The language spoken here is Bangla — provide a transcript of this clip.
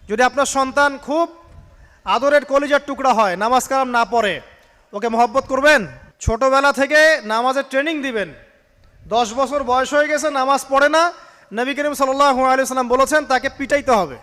যদি আপনার সন্তান খুব আদরের কলিজার টুকরা হয়, নামাজ কালাম না পড়ে, ওকে মহব্বত করবেন? ছোটবেলা থেকে নামাজের ট্রেনিং দিবেন। 10 বছর বয়স হয়ে গেছে, নামাজ পড়ে না, নবী করিম সাল্লাল্লাহু আলাইহি ওয়াসাল্লাম বলেছেন তাকে পিটাইতে হবে।